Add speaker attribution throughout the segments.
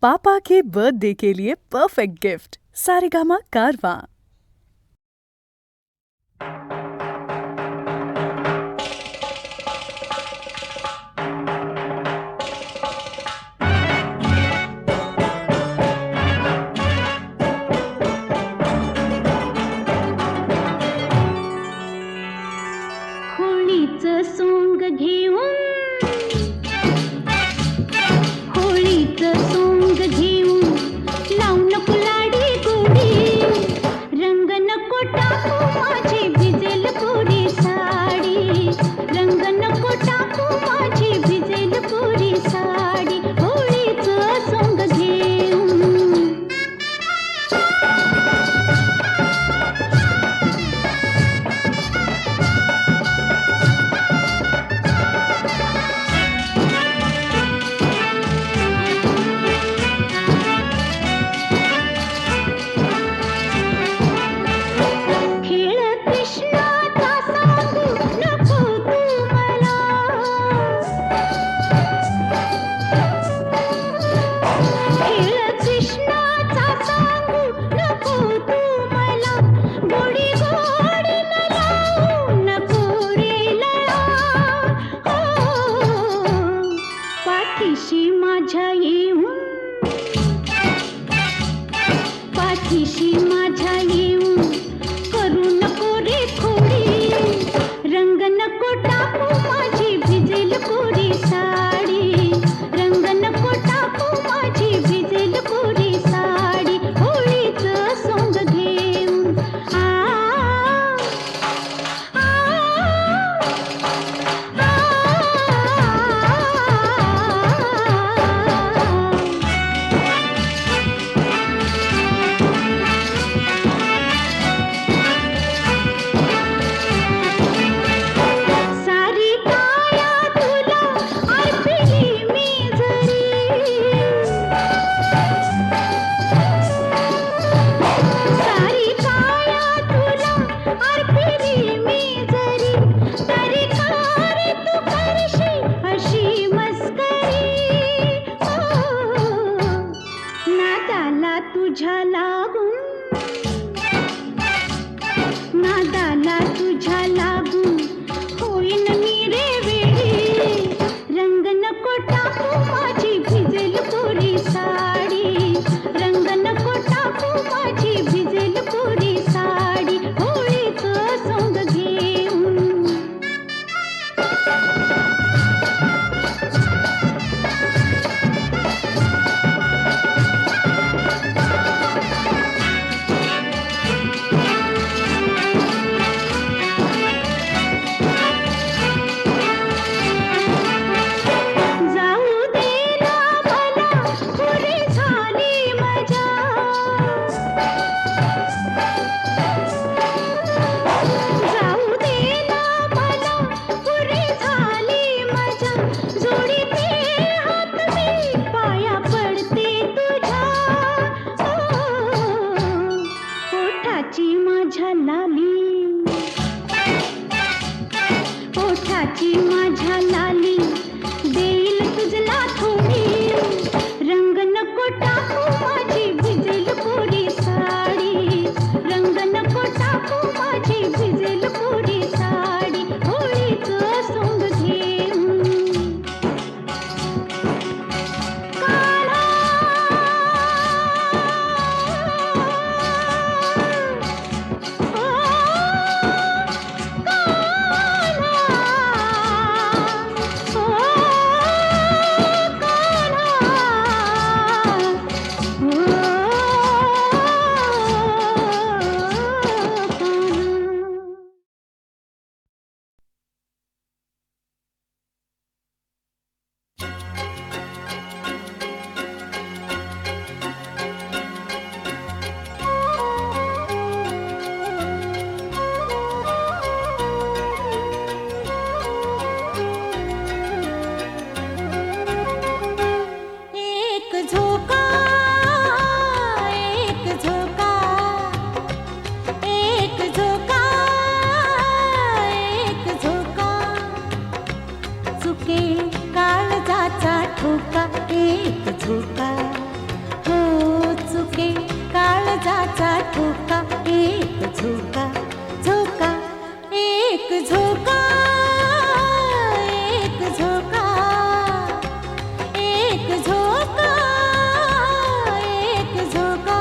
Speaker 1: पापा के birthday के लिए perfect gift Saregama कारवां।
Speaker 2: होळीचं सोंग घेऊन लावून कुलाडी गोडी रंग नको टाकू माझी भिजेल कोरी साडी रंग नको टाकू माझी भिजेल कोरी साडी होळीचं सोंग घेऊन पाठीशी माझ्या येऊन करू नको रे खोडी रंग नको टाकू माझी भिजेल कोरी साडी रंग नको टाकू माझी भिजेल कोरी साडी होळीचं सोंग घेऊन नादाला तुझ्या लागून होईन मी रे वेडी रंग नको टाकू माझी भिजेल कोरी साडी रंग नको टाकू माझी भिजेल कोरी साडी होळीचं सोंग घेऊन ओठाची माझ्या लाली देईल तुझला थोडी रंग नको टाकू माझी भिजेल कोरी साडी रंग नको टाकू माझी भिजेल कोरी साडी होळीचं सोंग घेऊन काळजाचा ठोका, एक झोका झोका, एक झोका, एक झोका, एक झोका, एक झोका.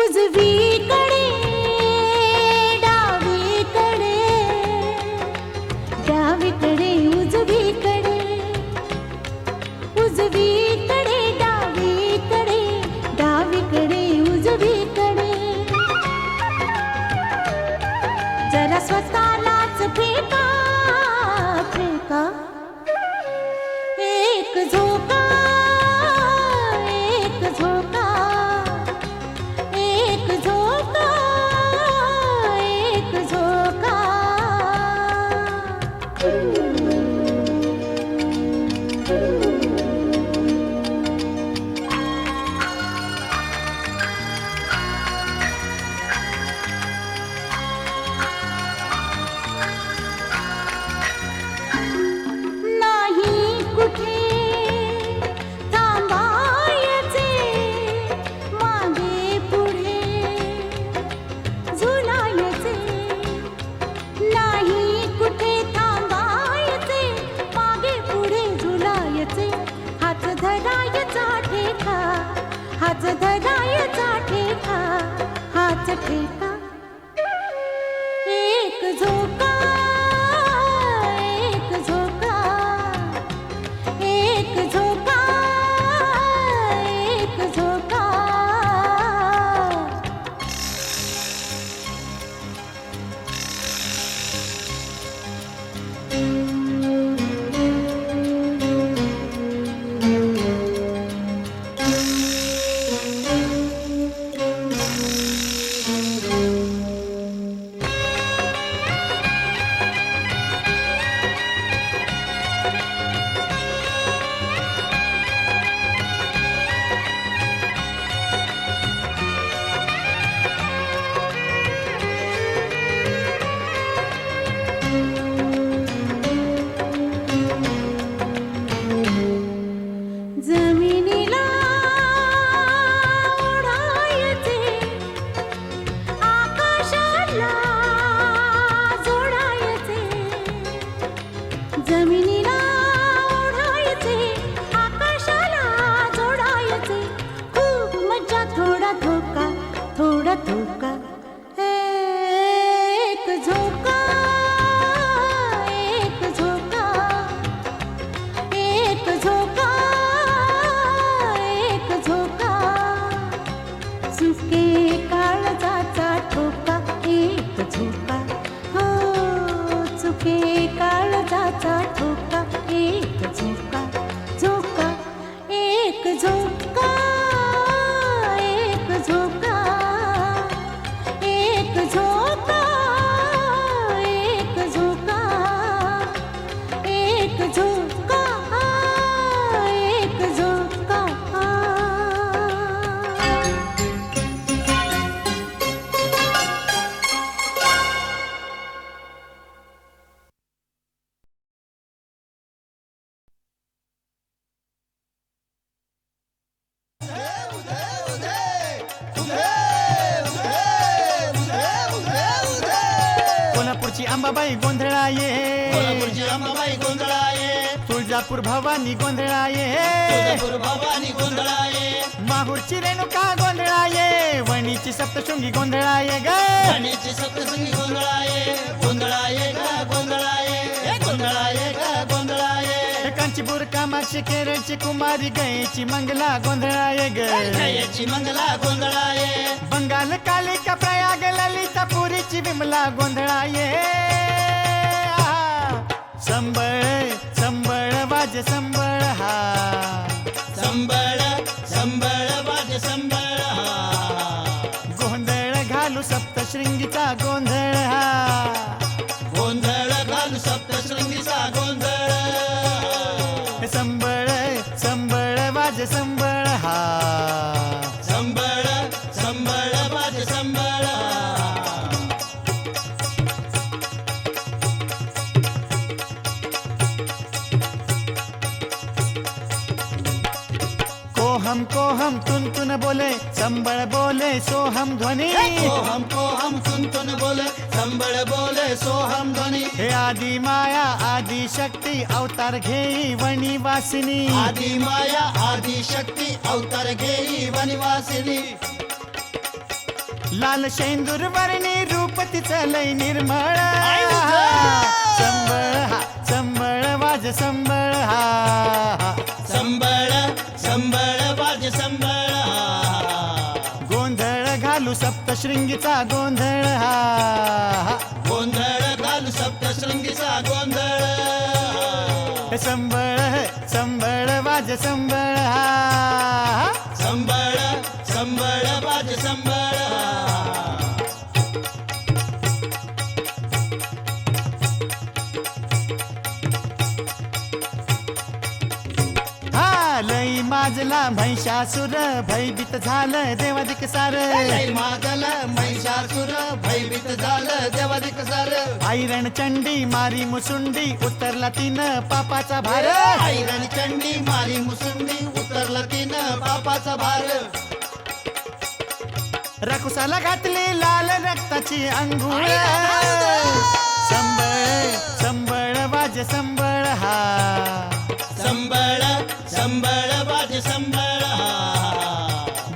Speaker 2: उजवीकडे डावीकडे, डावीकडे उजवीकडे, उजवीकडे डावीकडे, डावीकडे उजवीकडे. जरा स्वतःलाच फेका फेका, एक झोका, एक झोका, एक झोका, एक झोका. नाही कुठे थांबायचे, मागे पुढे झुलायचे. नाही कुठे थांबायचे, मागे पुढे झुलायचे. हात धरायचा ठेका, हात धरायचा ठेका, हाच ठेका. एक झोका, एक झोका, एक झोका, एक झोका. जमिनीला ओढायचे, आकाशाला जोडायचे. जमिनीला ओढायचे, आकाशाला जोडायचे. खूप मजा, थोडा धोका, थोडा धोका. एक झोका, एक झोका, एक झोका, एक झोका. सुके काळजाचा ठोका, एक झोका. हो, चुके काळजाचा ठोका, एक झोका झोका, एक झोका, एक झोका, एक झोका, एक झोका, एक झोका, एक झोका.
Speaker 3: कोल्हापूरची अंबाबाई गोंधळाये,
Speaker 4: कोल्हापूरची अंबाबाई गोंधळाये,
Speaker 3: तुळजापूर भवानी गोंधळाये,
Speaker 4: तुळजापूर भवानी गोंधळाये,
Speaker 3: माहूरची रेणुका गोंधळाये, वणीची सप्तशृंगी गोंधळाये ग,
Speaker 4: ठाण्याची सप्तशृंगी गोंधळाये, गोंधळाये ग गोंधळाये, हे गोंधळाये ग गोंधळाये.
Speaker 3: कांचीपूर कामाक्षी केरळची कुमारी गयची मंगला गोंधळाये ग,
Speaker 4: गयाची मंगला गोंधळाये,
Speaker 3: बंगाल कालिका प्रयाग ललिता पुरीची विमला गोंधळाये. संबळ संबळ वाज संबळ हा,
Speaker 4: संबळ संबळ
Speaker 3: सप्तशृंगीचा गोंधळ हा
Speaker 4: गोंधळ घालू सप्तशृंगीचा गोंधळ
Speaker 3: संबळ संबळ वाजे संबळ हा
Speaker 4: संबळ संबळ वाजे संबळ
Speaker 3: कोहम कोहम तुन तुन बोले संबळ बोले सोहम ध्वनी
Speaker 4: को हम तुन बोले संबळ बोले सोहम ध्वनी
Speaker 3: हे आदि माया आदि शक्ती अवतार घेई वणी वासिनी
Speaker 4: आदि माया आदि शक्ती अवतार घेई वनवासिनी
Speaker 3: लाल शेंदूर वर्णी रूप तिचं लय निर्मळ संबळ हा संबळ वाज संबळ हा
Speaker 4: संबळ संबळ वाजे संबळ
Speaker 3: गोंधळ घालू सप्तशृंगीचा गोंधळ हा
Speaker 4: गोंधळ घालू सप्तशृंगीचा गोंधळ
Speaker 3: संबळ संबळ वाज संबळ हा
Speaker 4: संबळ संबळ वाजे संबळ
Speaker 3: हा लई माजला महिषासुर भयभीत झालं देवादिक सार
Speaker 4: लय मागल महिषासुर भयभीत झालं देवादिक सार
Speaker 3: ऐरण चंडी मारी मुसुंडी उतरला तिनं पापाचा भार
Speaker 4: ऐरण चंडी मारी मुसुंडी उतरला तिनं पापाचा भार
Speaker 3: रकुसाला घातली लाल रक्ताची अंघोळ संबळ संबळ वाज संबळ हा
Speaker 4: संबळ संबळ वाजे संबळ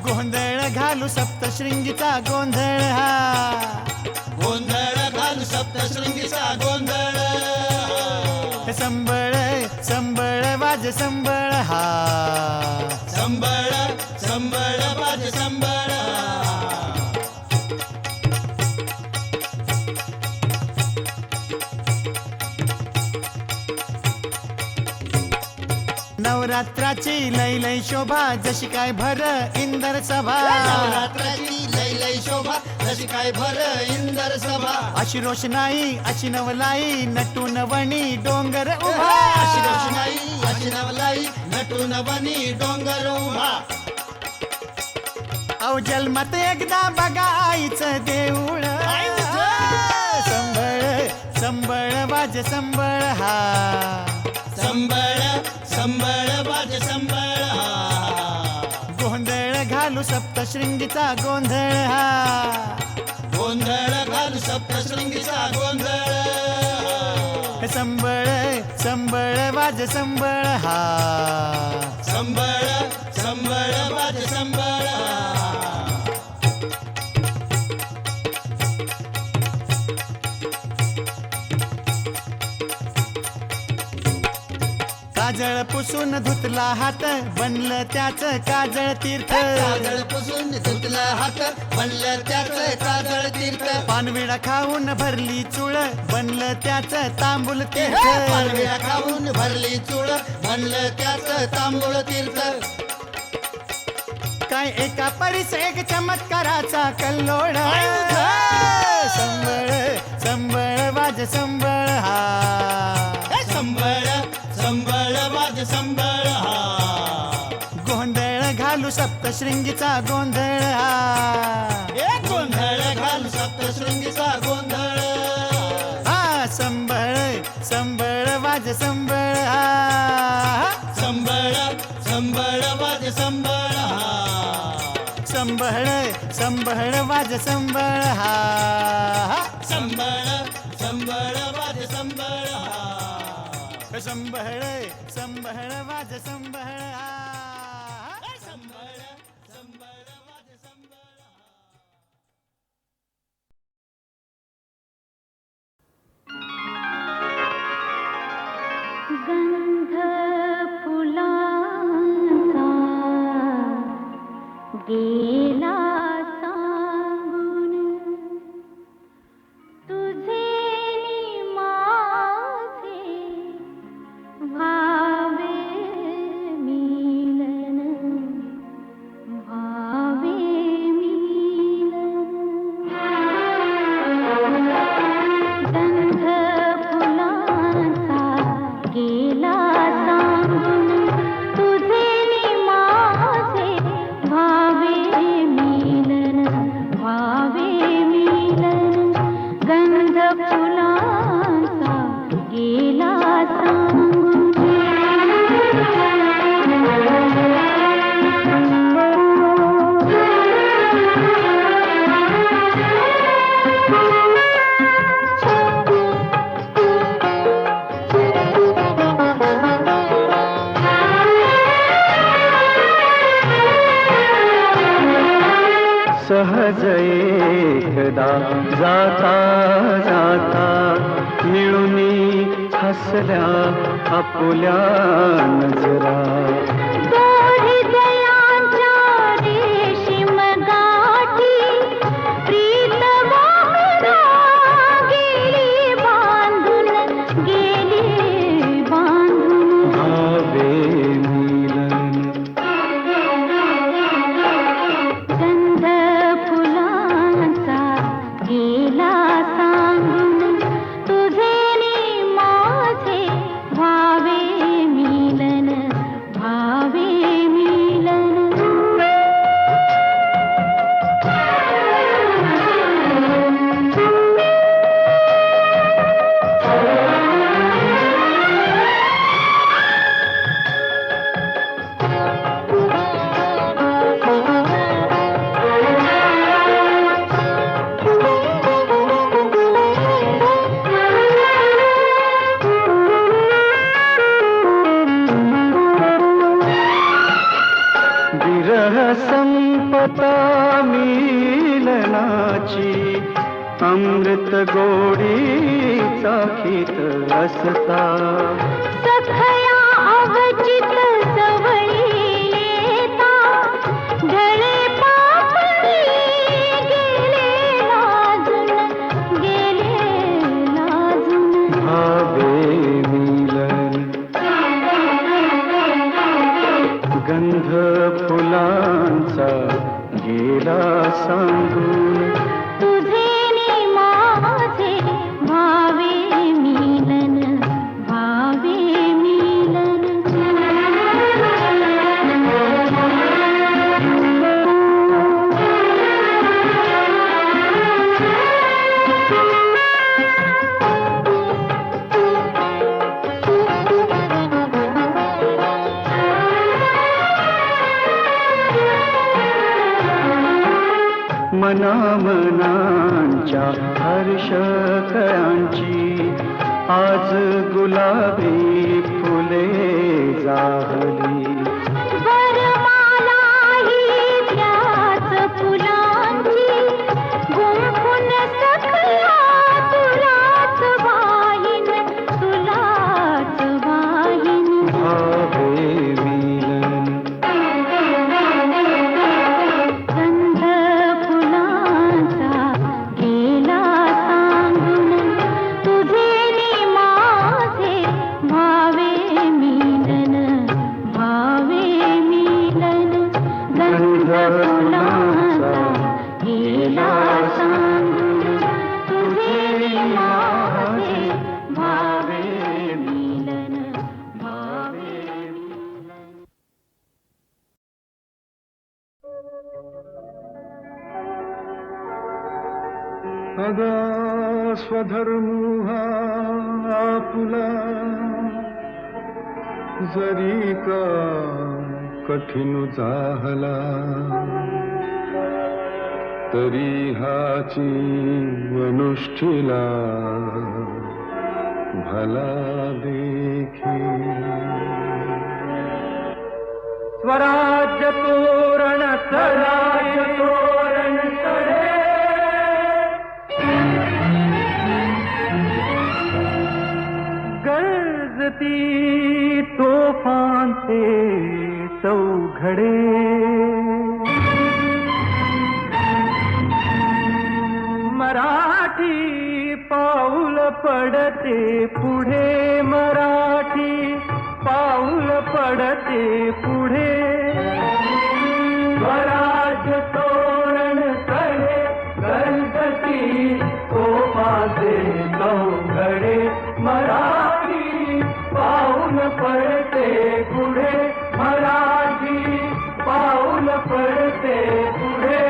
Speaker 3: गोंधळ घालू सप्तशृंगीचा गोंधळ हा
Speaker 4: गोंधळ घालू सप्तशृंगीचा गोंधळ
Speaker 3: संबळ संबळ वाज संबळ हा
Speaker 4: संबळ संबळ वाजे संबळ
Speaker 3: नवरात्राची लय लय शोभा जशी काय भर इंदर सभा
Speaker 4: नवरात्राची लय लय शोभा जशी काय भर इंदर सभा
Speaker 3: अशी रोषणाई अशी नवलाई नटून वणी डोंगर उभा
Speaker 4: अशी रोषणाई अशी नवलाई नटून बनी डोंगर उभा
Speaker 3: अव जन्मात एकदा बघा आईचं देऊळ संबळ संबळ वाज संबळ हा
Speaker 4: संबळ संबळ वाजे संबळ
Speaker 3: गोंधळ घालू सप्तशृंगीचा गोंधळ हा
Speaker 4: गोंधळ घालू सप्तशृंगीचा गोंधळ
Speaker 3: संबळ संबळ वाज संबळ हा
Speaker 4: संबळ संबळ वाजे संबळ
Speaker 3: काजळ पुसून धुतला हात बनलं त्याच काजळ तीर्थ
Speaker 4: काजळ पुसून धुतला हात बनलं त्याच काजळ तीर्थ
Speaker 3: पानविडा खाऊन भरली चुळ बनलं त्याच तांबूल तीर्थ
Speaker 4: पानविडा खाऊन भरली चूळ बनलं त्याच तांबूळ तीर्थ
Speaker 3: काय एका परीस एक चमत्काराचा कल्लोळ संबळ संबळ वाज संबळ हा
Speaker 4: संबळ संबळ वाजे संबळ
Speaker 3: गोंधळ घालू सप्तशृंगीचा गोंधळ हा
Speaker 4: गोंधळ घालू सप्तशृंगीचा गोंधळ
Speaker 3: हा संबळ संबळ वाज संबळ हा
Speaker 4: संबळ संबळ वाजे संबळ
Speaker 3: संबळ संबळ वाज संबळ हा
Speaker 4: संबळ संबळ वाजे संबळ
Speaker 3: संबळ संबळ वाज संबळ हा
Speaker 4: संबळ संबळ वाजे संबळ
Speaker 2: गंध फुलांचा गेला सांगून तुझे नि माझे व्हावे मी
Speaker 5: सहज एकदा जाता जाता मिळूनी हसल्या आपुल्या नजरा.
Speaker 2: दोरी दयांच्या रेशीम गाठी प्रीत वाहना गेली बांधून गेली बांधून.
Speaker 5: भावे मिलन
Speaker 2: गंध फुलांचा गेला सांगून तुझे नि माझे भावे मिलन भावे मिलन.
Speaker 5: विरह संपता मिलनाची अमृत गोडी चाखीत असता.
Speaker 2: सखया अवचित जवळी येता ढळे पापणी गेले लाजून गेले लाजून.
Speaker 5: भावे मिलन गंध फुलांचा गेला सांगून
Speaker 2: तुझे नि माझे भावे मिलन भावे मिलन.
Speaker 5: मनामनांच्या हर्ष कळांची आज गुलाबी फुले जाहली.
Speaker 2: वरमाला ही त्याच फुलांची गुंफून सखया तुलाच वाहीन तुलाच वाहीन.
Speaker 5: भावे मिलन
Speaker 2: गंध फुलांचा गेला सांगून तुझे नि माझे भावे मिलन भावे मिलन. गंध फुलांचा गेला सांगून तुझे नि माझे भावे मिलन भावे मिलन.
Speaker 5: अगा स्वधर्मू हा आपुला जरी का कठीण जाहला तरी हाची अनुष्ठीला भला देखी. स्वराज्य तोरण स्वराज्य तोरण चढे गरजती तोफांचे चौघडे. मराठी पाऊल पडते पुढे मराठी पाऊल पडते पुढे. स्वराज्य तोरण चढे गरजती तोफांचे चौघडे. मराठी पाऊल पडते पुढे मराठी पाऊल पडते पुढे.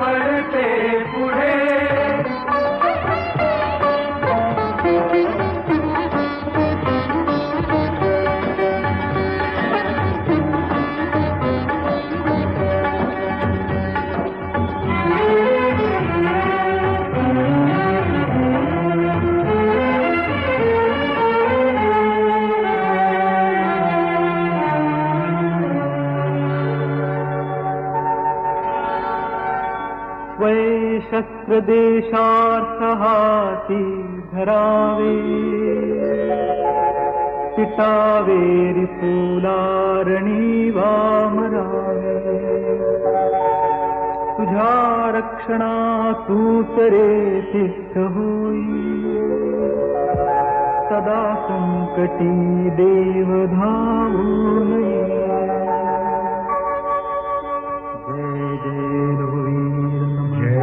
Speaker 5: पडते पुढे शस्त्रदेशार्थ हाती धरावे पिटावे रिपुलारणी वामरावे तुझ्या रक्षणा तूच रे तिष्ठ होई सदा संकटी देव धावून ये. जय जय रघुवीर जय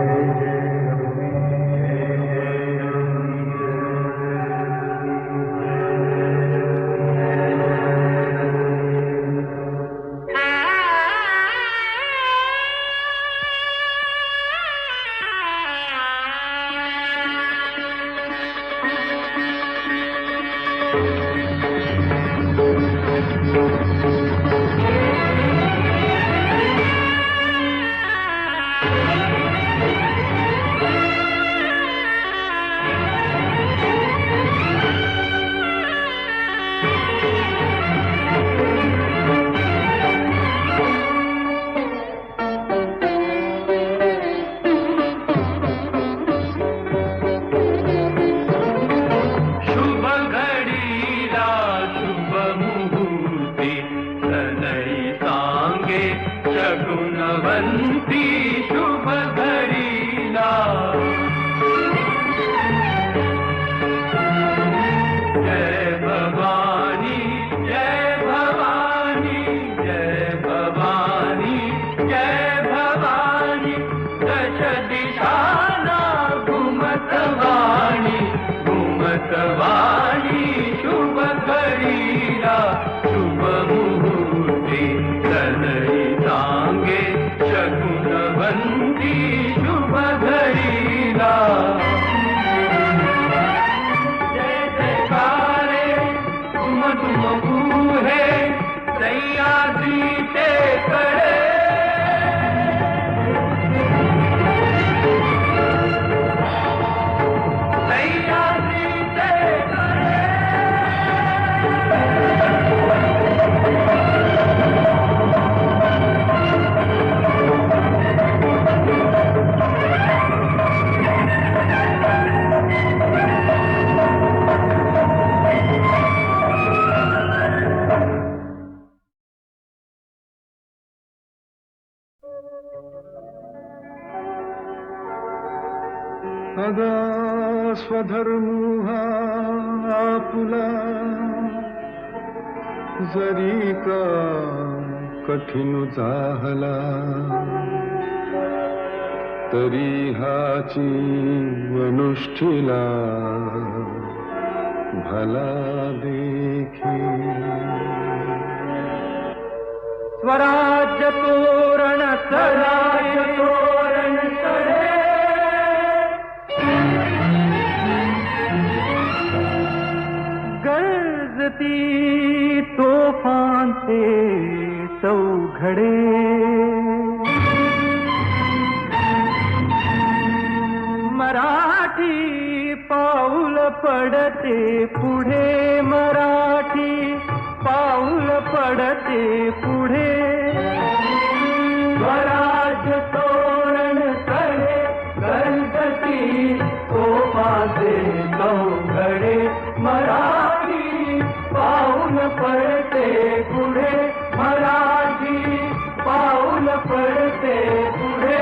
Speaker 6: सदा स्वधर्म आपुला जरी का कठीण जाहला तरी हाची अनुष्ठिला भला देखी.
Speaker 5: स्वराज्य तोरण स्वराज्य तोरण चढे
Speaker 6: गरजती तोफांचे चौघडे मराठी पाऊल पडते पुढे मराठी पाऊल पडते पुढे.
Speaker 5: स्वराज्य तोरण चढे गणपती तोफाचे चौघडे मराठी पाऊल पडते पुढे मराठी पाऊल पडते पुढे.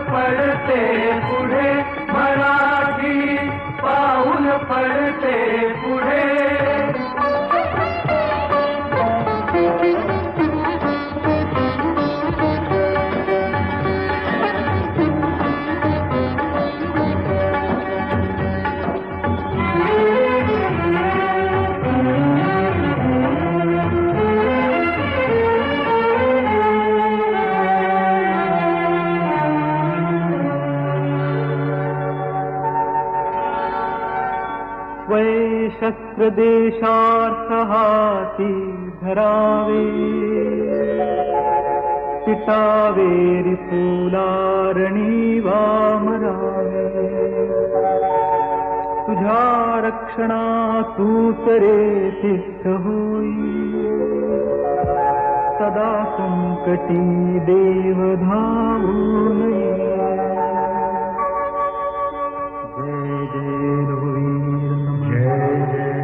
Speaker 5: पडते पुढे मराठी पाऊल पडते पुढे
Speaker 6: शस्त्र देशार्थ हाती धरावे चितावेरी फुलारणी वामरावे तुझ्या रक्षणा तूच रे तिष्ठ होई सदा संकटी देव धावून ये. जय जय रघुवीर जय जय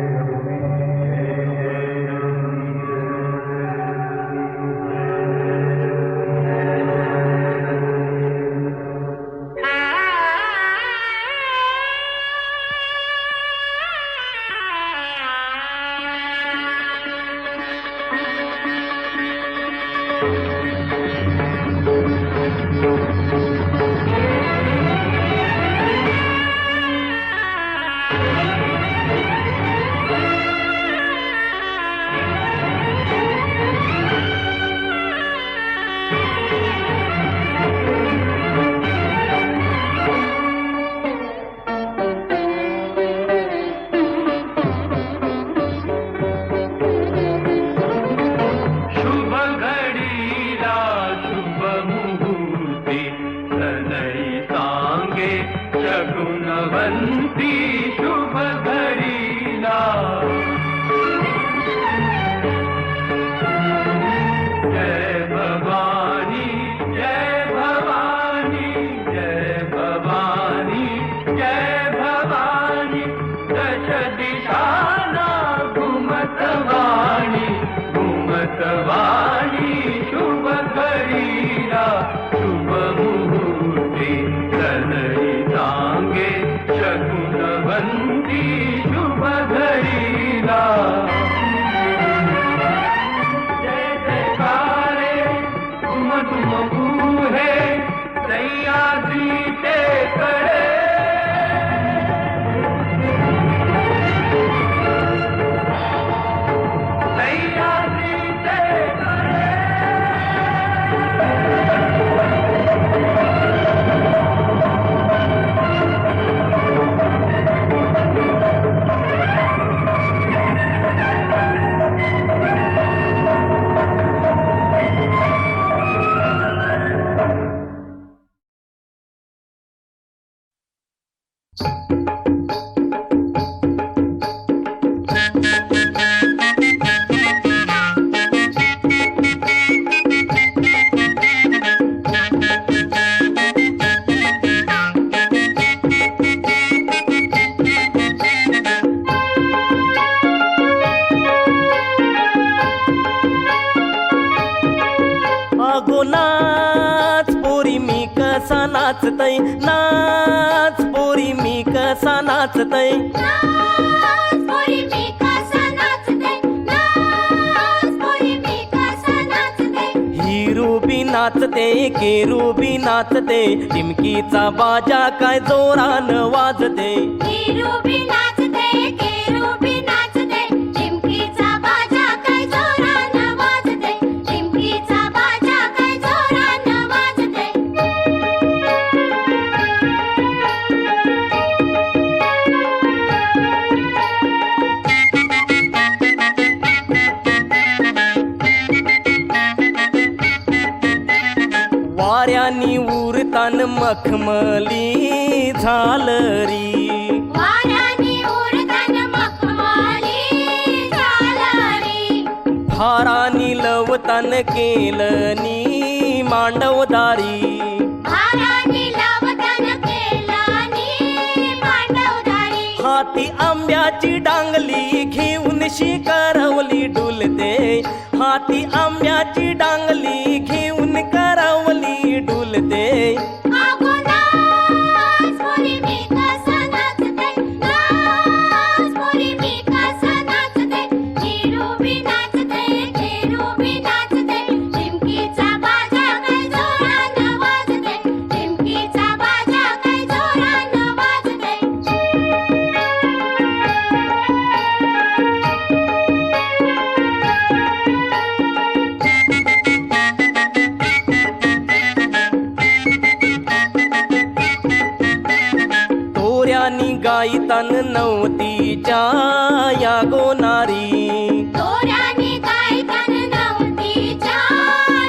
Speaker 7: नाचतय नाच पोरी मी कसा नाचतय हिरू बी नाचते केरू बी नाचते टिमकीचा बाजा काय जोरान वाजते
Speaker 2: हिरू बी नाचते केरू बी नाचते टिमकीचा बाजा काय जोरान वाजते टिमकीचा बाजा काय जोरान वाजते
Speaker 7: वाऱ्यानी उरतान मखमली झालरी
Speaker 2: वाऱ्यानी उरतान मखमली झालरी
Speaker 7: भारानी लवतान केलनी मांडवदारी
Speaker 2: भारानी लवतान केलनी मांडवदारी
Speaker 7: हाती आंब्याची डांगली घेऊन शिकारवली डुलते हाती आंब्याची डांगली घेऊन करवली डुलते
Speaker 2: आगो
Speaker 7: गाई तन नवतीच्या या गोनारी.
Speaker 2: दोऱ्याने गाय तन नवतीच्या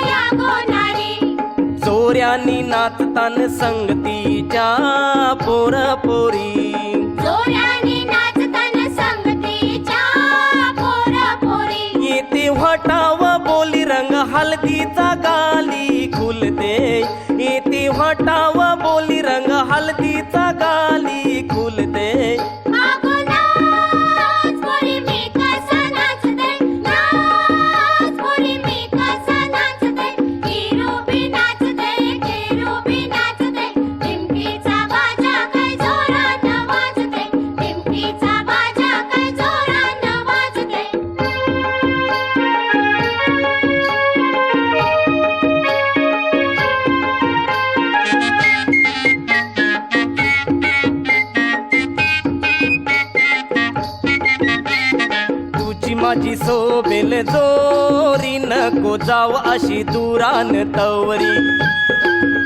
Speaker 2: या गोनारी.
Speaker 7: चोऱ्यानी नाचतान संगतीच्या पोर पोरी.
Speaker 2: दोऱ्याने नाचतान संगतीच्या पोर पोरी.
Speaker 7: येते व्हाटाव बोली रंग हलदीचा गाली खुलते. येते व्हाटाव बोली रंग हलदीचा गाली खुलते.
Speaker 2: अगो नाच पोरी मी कसा नाचते. नाच पोरी मी कसा नाचते. केरूबी नाचते, केरूबी नाचते. टिमकीचा बाजा काय जोरानं वाजते. टिमकीचा बाजा काय जोरानं वाजते.
Speaker 7: तुझी माझी सोबेल जोरी नको जाव अशी दुरान तवरी.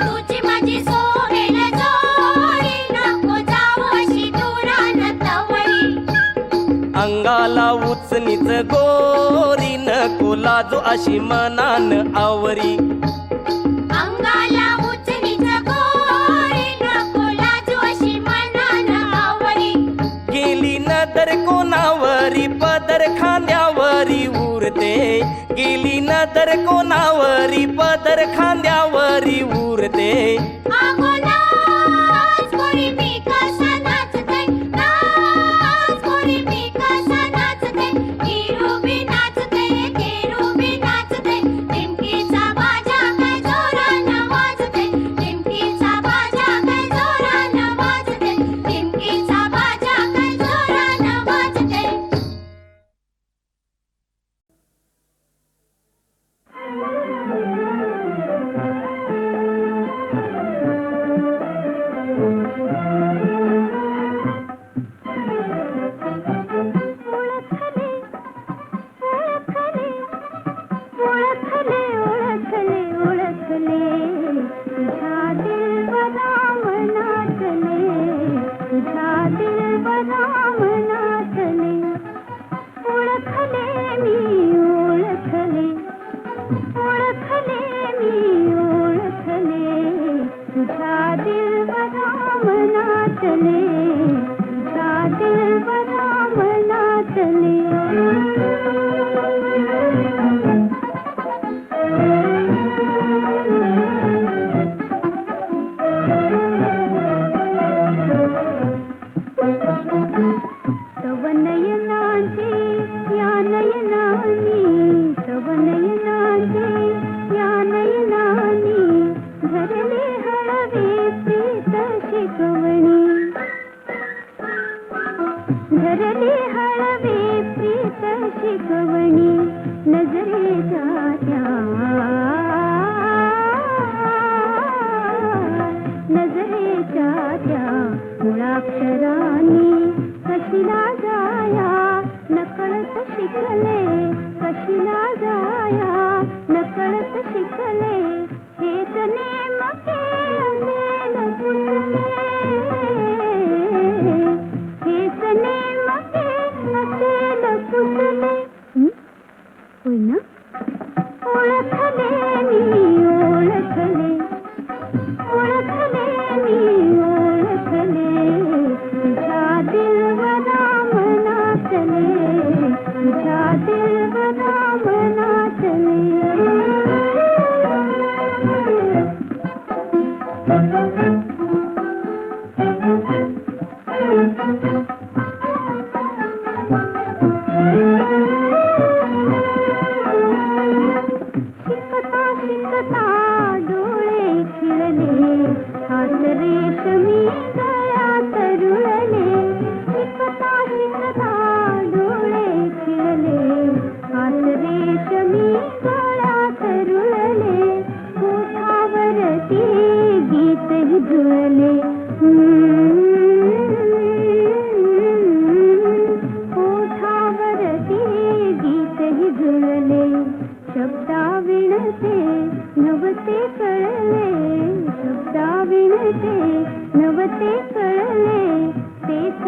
Speaker 2: तुझी माझी सोबेल जोडी नको जाऊ अशी दुरान तवरी.
Speaker 7: अंगाला उचनीच गोरी नको लाजू अशी मनान आवरी.
Speaker 2: अंगाला उचलीच गोरी नको लाजू अशी मनान आवरी.
Speaker 7: गेली नदर कोणावरी पदर खांद्यावरी उरते. गेली नदर कोणावरी पदर खांद्यावरी उरते.
Speaker 2: अगो नाच पोरी मी कसा नाचते. नाच पोरी मी कसा नाचते. केरूबी नाचते, केरूबी नाचते. टिमकीचा बाजा काय जोरानं वाजते. टिमकीचा बाजा काय जोरानं वाजते. टिमकीचा बाजा काय जोरानं वाजते. ओळखले ओळखले ओळखले तुझ्या दिलबरा मनातले. तुझ्या दिलबरा मनातले. ओळखले मी ओळखले. ओळखले मी ओळखले तुझ्या दिलबरा मनातले. तुझ्या दिलबरा मनातले. तव नयनांची या नयनानी. तव नयनांची या नयनानी. धरले हळवे प्रीत शिकवणी. धरले हळवे प्रीत शिकवणी. नजरेच्या त्या नजरेच्या त्या मुळाक्षरांनी कशीला जाया नकळत शिकले. कशीला जाया नकळत शिकले. हेच नेमके असेल पुसले. हेच नेमके असेल पुसले. होय ना. ओळखले मी ओळखले. ओळखले मी ओळखले तुझ्या दिलबरा मनातले. तुझ्या दिलबरा मनातले. शिकता शिकता डोळे खिळले. हात रेशमी गळ्यात रुळले. शिकता शिकता डोळे खिळले. हात रेशमी गळ्यात रुळले. ओठावरती गीतही जुळले. ओठावरती गीतही जुळले. शब्दा विणते नवते कळले. शब्दा विणते नवते कळले. तेच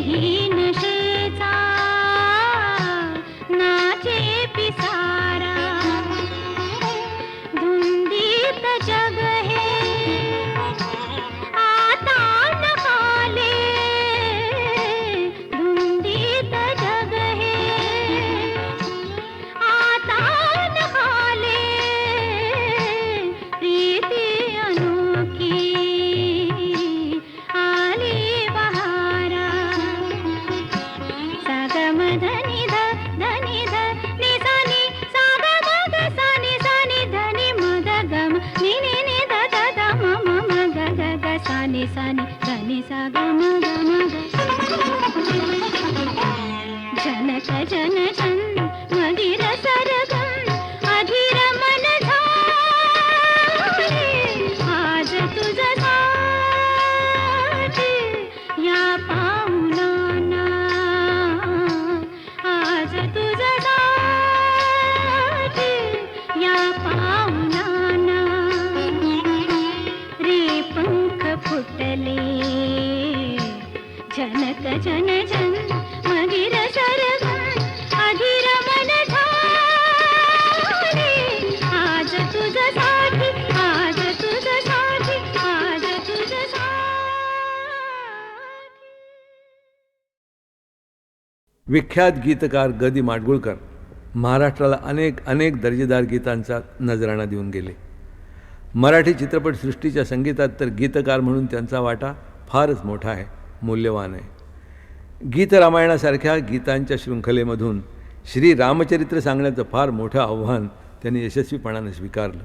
Speaker 2: ही नशेचा नाचे पिसारा धुंदीत जग हे आता नकाले धुंदीत जग हे आता नकाले प्रीती अनोखी आली बहारा सागम धनी ध धनी ध नि सा नि साग मग सा नि धनी मग गम नि नि नि ध ध ध म म म ग ग ग सा नि धनी सा ग म ग म ग जनक जन जन मदिर सरगम अधीर मन झाले आज तुझ साथ या पाऊलाना आज तुझ साथ या पाऊलाना रे पंख फुटले जनक जन जन मगिर सरगम अधीर मन झाले आज तुझ साथी आज तुझ साथी आज तुझ साथी.
Speaker 8: विख्यात गीतकार ग दि माडगूळकर महाराष्ट्राला अनेक दर्जेदार गीतांचा नजराणा देऊन गेले. मराठी चित्रपटसृष्टीच्या संगीतात तर गीतकार म्हणून त्यांचा वाटा फारच मोठा आहे, मूल्यवान आहे. गीतरामायणासारख्या गीतांच्या शृंखलेमधून श्री रामचरित्र सांगण्याचं फार मोठं आव्हान त्यांनी यशस्वीपणाने स्वीकारलं.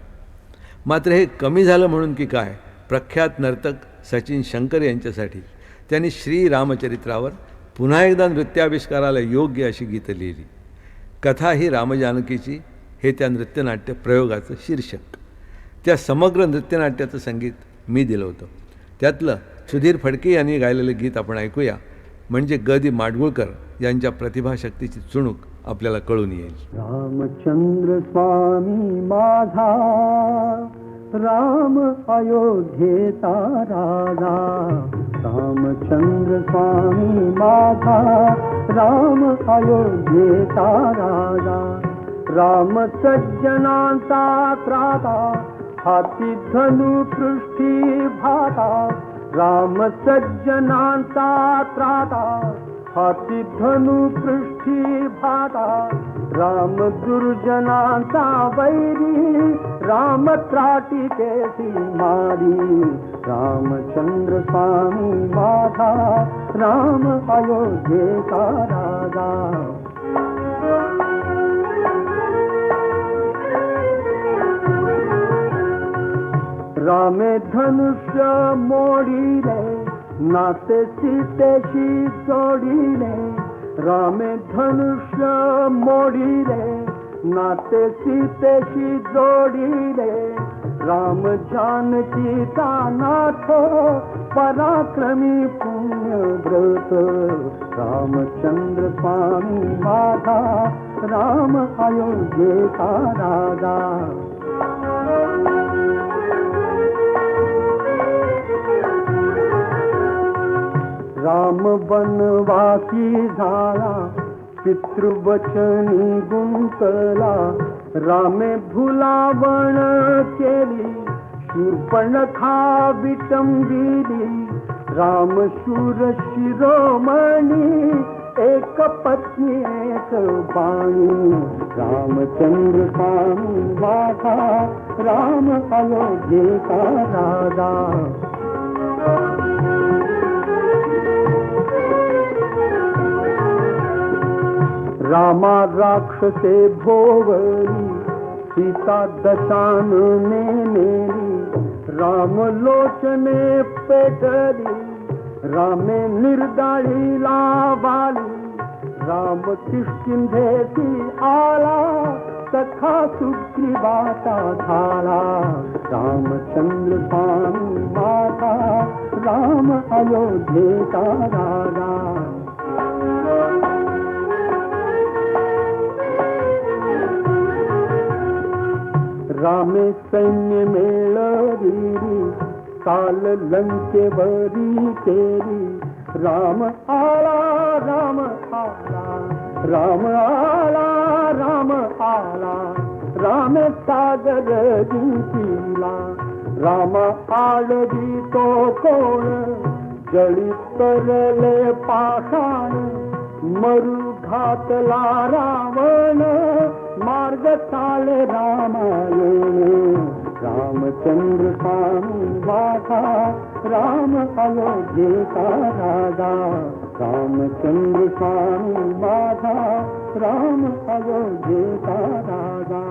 Speaker 8: मात्र हे कमी झालं म्हणून की काय, प्रख्यात नर्तक सचिन शंकर यांच्यासाठी त्यांनी श्री रामचरित्रावर पुन्हा एकदा नृत्याविष्काराला योग्य अशी गीतं लिहिली. कथा ही रामजानकीची हे त्या नृत्यनाट्य प्रयोगाचं शीर्षक. त्या समग्र नृत्यनाट्याचं संगीत मी दिलं होतं. त्यातलं सुधीर फडके यांनी गायलेलं गीत आपण ऐकूया, म्हणजे ग दि माडगूळकर यांच्या प्रतिभाशक्तीची चुणूक आपल्याला कळून येईल.
Speaker 6: रामचंद्र स्वामी माझा राम अयोध्येचा राजा, रामचंद्र स्वामी माझा राम अयोध्येचा राजा, राम सज्जनांचा त्राता हाती धनु पृष्ठी भाता, राम सज्जनांचा त्राता हाती धनु पृष्ठी भाता, राम दुर्जनांचा वैरी राम त्राटी केसी मारी, रामचंद्र स्वामी माझा राम अयोध्येचा राजा. रामे धनुष्य मोडिले नाते सीतेशी जोडिले, रामे धनुष्य मोडिले नाते सीतेशी जोडिले, राम जानकीचा नाथ पराक्रमी पुण्यव्रत, रामचंद्र स्वामी माझा राम अयोध्येचा राजा. राम वनवासी झाला पितृवचनी गुंतला, रामे भुलावण केली शूर्पणखा विटंबिली, राम शूर शिरोमणी एक पत्नी एक बाणी, रामचंद्र स्वामी माझा राम अयोध्येचा राजा. रामा राक्षसे भोवली सीता दशानने नेली, राम लोचने पेटली रामे निर्दाळी लावाली, राम किष्किंधेसी आला सखा सुग्रीवाचा झाला, रामचंद्र स्वामी माझा राम अयोध्येचा राजा. रामे सैन्य मेळविरी काल लंकेवरी केली, राम आला राम आला राम आला राम आला राम सागर जिंकिला राम आळवी तो कोण जळी तरले पाषाण मरु घातला रावण मार्ग चाले रामायण रामचंद्र स्वामी माझा राम अयोध्येचा राजा रामचंद्र स्वामी माझा राम अयोध्येचा राजा.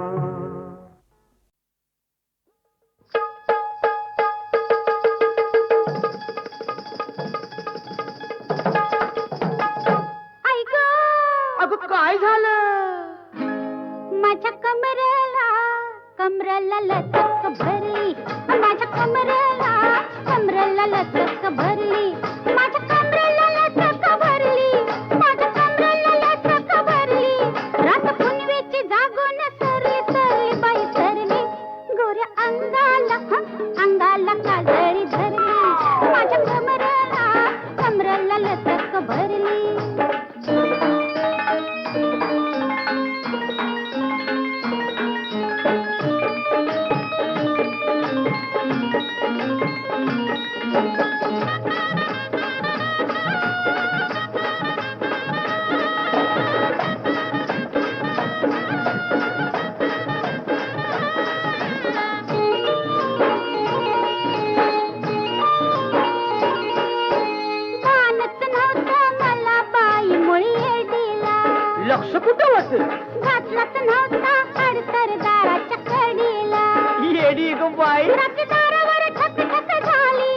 Speaker 2: काय झालं माझ्या कमरेला लचक भरली माझ्या कमरेला लचक भरली माझ्या कमरेला लचक भरली माझ्या कमरेला लचक भरली रात पुनवेची जागून सरली बाई सरली गोऱ्या अंगाला काजळी धरली माझ्या कमरेला लचक भरली.
Speaker 7: लक्ष कुठं होत
Speaker 2: घातलाच नव्हता सरदाराच्या कडीला
Speaker 7: येडी ग बाई
Speaker 2: रात्री दारावर ठक झाली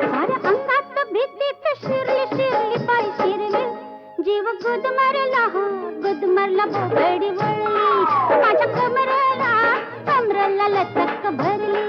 Speaker 2: माझ्या अंगात भीतीत शिरली बाई शिरली जीव गुदमरला बोबडी वळली माझ्या कमरेला लचक भरली.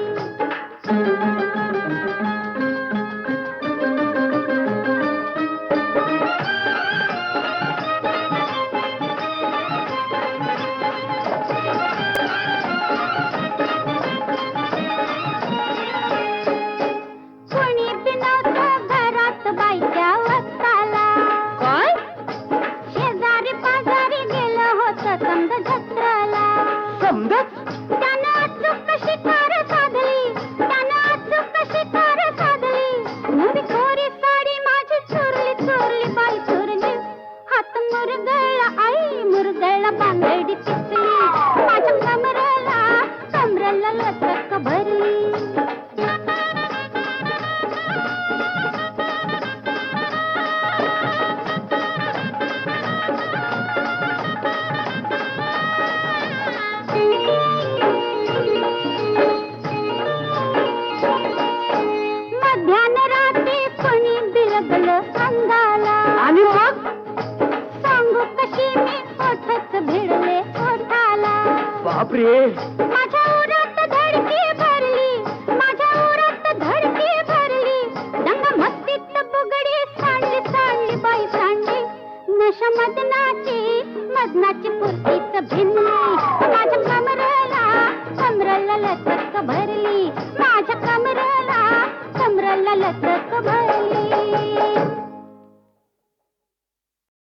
Speaker 7: आणि मग
Speaker 2: सांगू कशी मी ओठच भिडले ओठाला
Speaker 7: बापरे
Speaker 2: माझ्या उरात धडकी भरली दंग मस्तीत बुगडी सांडली बाई सांडली नशा मदनाची पुरतीच भिनली